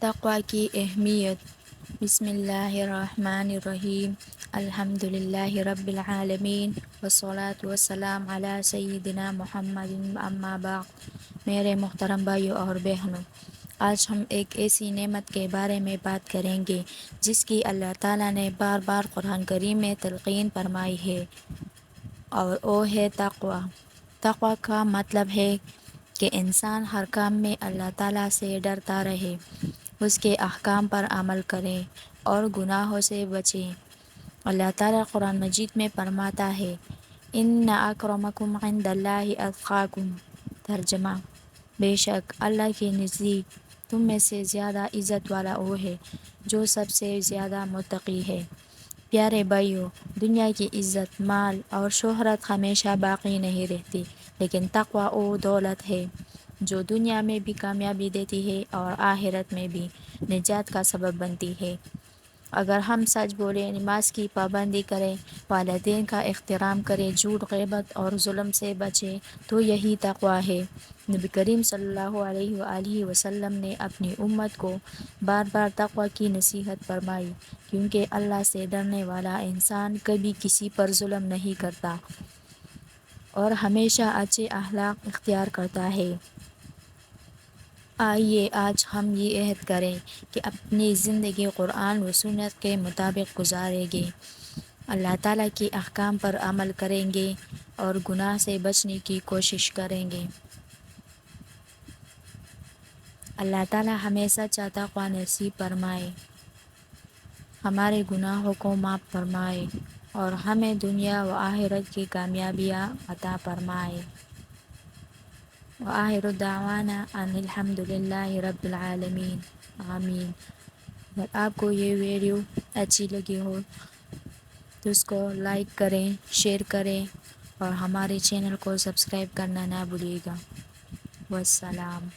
تقوی کی اہمیت۔ بسم اللہ الرحمن الرحیم۔ الحمد للہ رب العالمین والصلاة والسلام علی سیدنا محمد، اما بعد۔ میرے محترم بھائیوں اور بہنوں، آج ہم ایک ایسی نعمت کے بارے میں بات کریں گے جس کی اللہ تعالیٰ نے بار بار قرآن کریم میں تلقین فرمائی ہے، اور وہ ہے تقوی۔ تقوی کا مطلب ہے کہ انسان ہر کام میں اللہ تعالیٰ سے ڈرتا رہے، اس کے احکام پر عمل کرے اور گناہوں سے بچے۔ اللہ تعالیٰ قرآن مجید میں فرماتا ہے، ان اکرمکم عند اللہ اتقاکم۔ ترجمہ: بے شک اللہ کے نزدیک تم میں سے زیادہ عزت والا وہ ہے جو سب سے زیادہ متقی ہے۔ پیارے بھائیوں، دنیا کی عزت، مال اور شہرت ہمیشہ باقی نہیں رہتی، لیکن تقوی وہ دولت ہے جو دنیا میں بھی کامیابی دیتی ہے اور آخرت میں بھی نجات کا سبب بنتی ہے۔ اگر ہم سچ بولیں، نماز کی پابندی کریں، والدین کا احترام کریں، جھوٹ، غیبت اور ظلم سے بچیں تو یہی تقوی ہے۔ نبی کریم صلی اللہ علیہ وآلہ وسلم نے اپنی امت کو بار بار تقوی کی نصیحت فرمائی، کیونکہ اللہ سے ڈرنے والا انسان کبھی کسی پر ظلم نہیں کرتا اور ہمیشہ اچھے اخلاق اختیار کرتا ہے۔ آئیے آج ہم یہ عہد کریں کہ اپنی زندگی قرآن و سنت کے مطابق گزاریں گے، اللہ تعالیٰ کے احکام پر عمل کریں گے اور گناہ سے بچنے کی کوشش کریں گے۔ اللہ تعالیٰ ہمیں سچا تقوی نصیب فرمائے، ہمارے گناہوں کو معاف فرمائے اور ہمیں دنیا و آخرت کی کامیابیاں عطا فرمائے۔ وآخر دعوانا ان الحمد للہ رب العالمین، آمین۔ اگر آپ کو یہ ویڈیو اچھی لگی ہو تو اس کو لائک کریں، شیئر کریں اور ہمارے چینل کو سبسکرائب کرنا نہ بھولیے گا۔ والسلام۔